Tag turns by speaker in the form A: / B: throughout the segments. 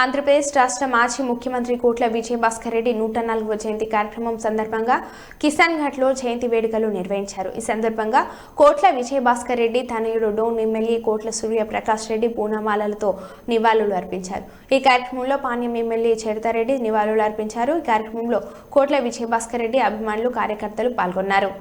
A: ఆంధ్రప్రదేశ్ రాష్ట్ర మాజీ ముఖ్యమంత్రి కోట్ల విజయభాస్కర్ రెడ్డి 104వ జయంతి కార్యక్రమం సందర్భంగా కిసాన్ ఘాట్లో జయంతి వేడుకలు నిర్వహించారు. ఈ సందర్భంగా కోట్ల విజయభాస్కర్ రెడ్డి తనయుడు డోన్ ఎమ్మెల్యే కోట్ల సూర్యప్రకాష్ రెడ్డి పూలమాలలతో నివాళులు అర్పించారు. ఈ కార్యక్రమంలో పాణ్యం ఎమ్మెల్యే చిడతారెడ్డి నివాళులు అర్పించారు. ఈ కార్యక్రమంలో కోట్ల విజయభాస్కర్ రెడ్డి అభిమానులు కార్యకర్తలు పాల్గొన్నారు.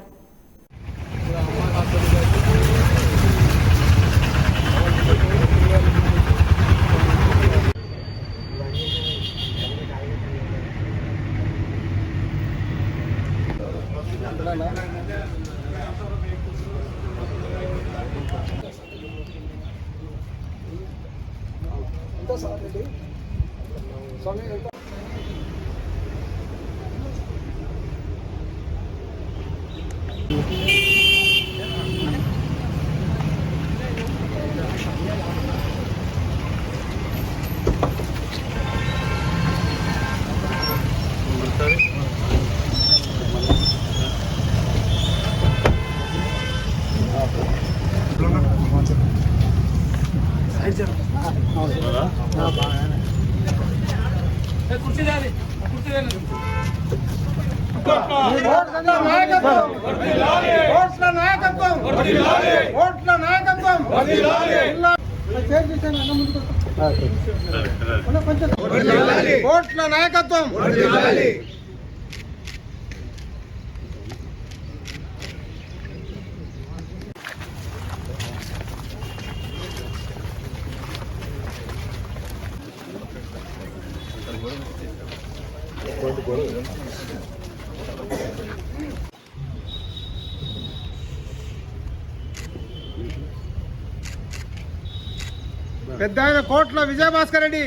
B: పెద్దాయన కోట్ల విజయభాస్కర్ రెడ్డి,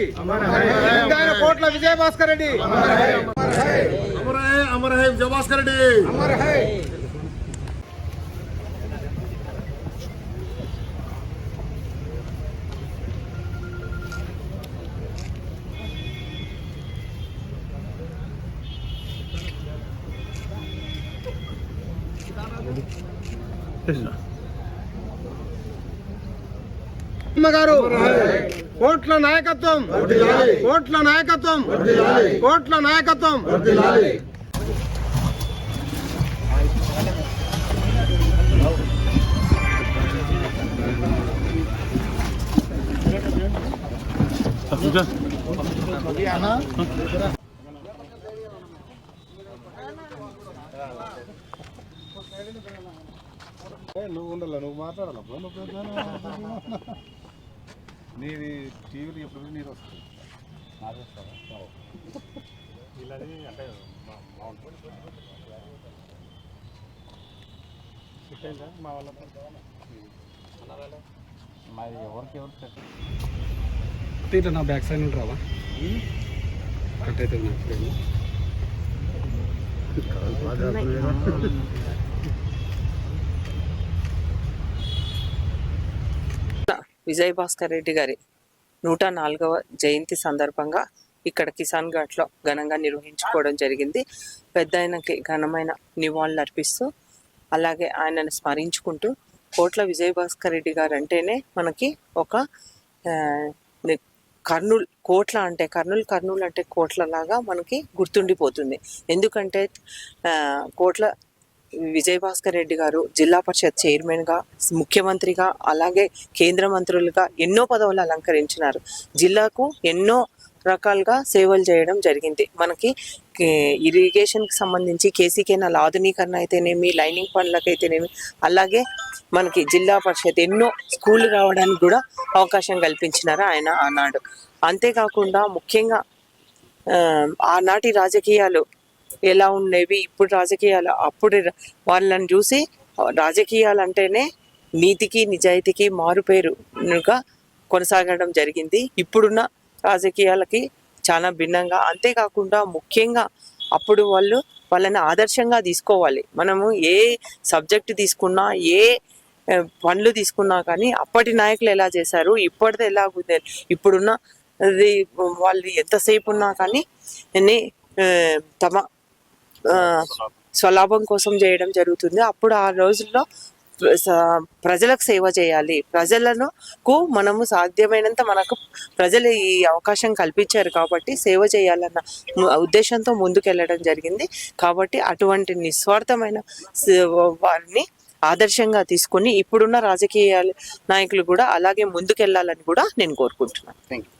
B: పెద్దాయన కోట్ల Vijayabhaskar Reddy, Amar high Amar high Vijayabhaskar Reddy, Amar high. గారు కోట్ల నాయకత్వం, కోట్ల నాయకత్వం, కోట్ల నాయకత్వం. నువ్వు ఉండాల, నువ్వు మాట్లాడాల. నీది టీవీలు ఎప్పుడు నీరు వస్తుంది అంటే మా వాళ్ళతో మరి ఎవరికి ఇట్లా నా బ్యాక్ సైడ్ ఉంటావా కట్ అవుతుంది.
C: విజయభాస్కర్ రెడ్డి గారి 104వ జయంతి సందర్భంగా ఇక్కడ కిసాన్ ఘాట్లో ఘనంగా నిర్వహించుకోవడం జరిగింది. పెద్ద ఆయనకి ఘనమైన నివాళులు అర్పిస్తూ అలాగే ఆయనను స్మరించుకుంటూ కోట్ల విజయభాస్కర్ రెడ్డి గారు అంటేనే మనకి ఒక కర్నూలు కోట్ల అంటే కర్నూలు అంటే కోట్లలాగా మనకి గుర్తుండిపోతుంది. ఎందుకంటే కోట్ల విజయభాస్కర్ రెడ్డి గారు జిల్లా పరిషత్ చైర్మన్గా, ముఖ్యమంత్రిగా, అలాగే కేంద్ర మంత్రులుగా ఎన్నో పదవులు అలంకరించినారు. జిల్లాకు ఎన్నో రకాలుగా సేవలు చేయడం జరిగింది. మనకి ఇరిగేషన్కి సంబంధించి కేసీ కెనాల్ ఆధునీకరణ అయితేనేమి, లైనింగ్ పనులకైతేనేమి, అలాగే మనకి జిల్లా పరిషత్ ఎన్నో స్కూళ్ళు రావడానికి కూడా అవకాశం కల్పించినారు ఆయన ఆనాడు. అంతేకాకుండా ముఖ్యంగా ఆనాటి రాజకీయాలు ఎలా ఉండేవి, ఇప్పుడు రాజకీయాలు, అప్పుడు వాళ్ళని చూసి రాజకీయాలు అంటేనే నీతికి నిజాయితీకి మారుపేరుగా కొనసాగడం జరిగింది. ఇప్పుడున్న రాజకీయాలకి చాలా భిన్నంగా. అంతేకాకుండా ముఖ్యంగా అప్పుడు వాళ్ళని ఆదర్శంగా తీసుకోవాలి. మనము ఏ సబ్జెక్ట్ తీసుకున్నా, ఏ పనులు తీసుకున్నా కానీ అప్పటి నాయకులు ఎలా చేశారు, ఇప్పటిది ఎలా ఇప్పుడున్న వాళ్ళు ఎంతసేపు ఉన్నా కానీ తమ స్వలాభం కోసం చేయడం జరుగుతుంది. అప్పుడు ఆ రోజుల్లో ప్రజలకు సేవ చేయాలి, ప్రజలకు మనము సాధ్యమైనంత మనకు ప్రజలు ఈ అవకాశం కల్పించారు కాబట్టి సేవ చేయాలన్న ఉద్దేశంతో ముందుకెళ్ళడం జరిగింది. కాబట్టి అటువంటి నిస్వార్థమైన వారిని ఆదర్శంగా తీసుకొని ఇప్పుడున్న రాజకీయ నాయకులు కూడా అలాగే ముందుకెళ్లాలని కూడా నేను కోరుకుంటున్నాను.
B: Thank you.